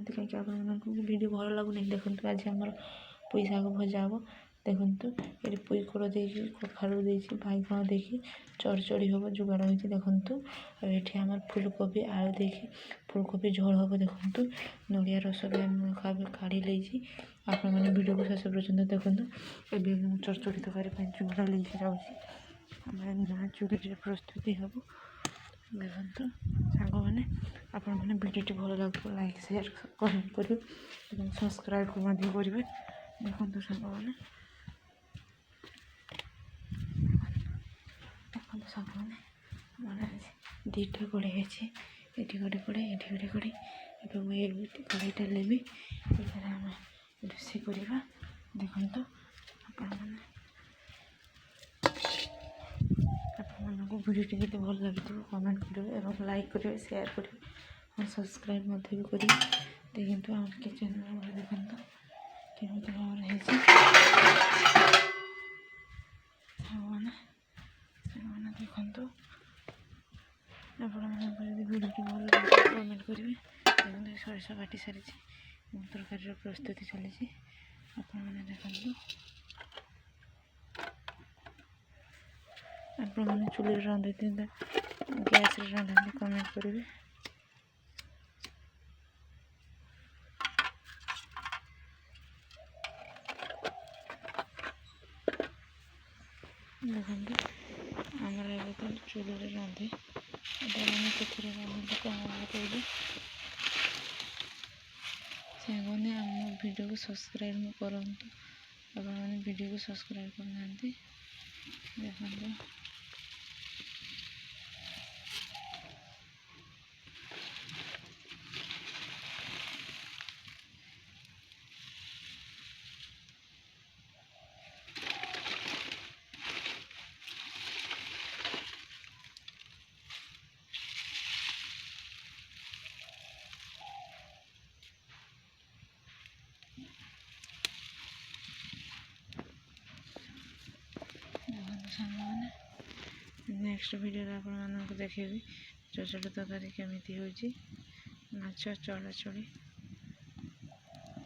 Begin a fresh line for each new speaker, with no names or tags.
कहीं आपको वीडियो भल लगुनि देखो आज आम पुई शाग भजा हम देखूँ ये पुई खोड़ दे कखारू दे बैगण दे चढ़चड़ी हम जुगाड़ होती देखूँ ये आम फुलकोबी आलू दे फुलकोबी झोल हम देखूँ नड़िया रस भी आम काढ़ी लेची आपण मैंने वीडियो को शेष पर्यटन देखूँ ए चढ़चड़ी तरकारी जुगाड़ लेके जाऊँगी चूड़ी प्रस्तुति हम देखो सांग मैंने आपण मैंने वीडियो भल लगे लाइक शेयर कमेंट करेंगे सब्सक्राइब करेंगे देखो सांग मैंने देखो सांग मैंने दुईटा कड़े अच्छे ये गोटे कड़े ये गोटे कड़े मुझे कड़ईटा लेबी आम रोषे करवा देखो आपको वीडियो केते भल लगी कमेंट करेंगे और लाइक करेंगे शेयर करेंगे और सब्सक्राइब भी करेंगे देखो आम किचन देखो केमी भाव देखो आप वीडियो भल लगे कमेंट करेंगे देखो सरस बाटी सारी तरकारी प्रस्तुति चली आपने देखो आपने चूल्हे रांधि गैस रांधि कमेंट करेंगे देखो आमर ए चूल्हे रांधि मैंने रांधि कौन कहले से आम वीडियो को सब्सक्राइब करूँ आपने वीडियो को सब्सक्राइब करना देखो नेक्स्ट वीडियो आप देखेबी चचड़ी तरकारी केमी हो माछ चढ़ा चढ़ी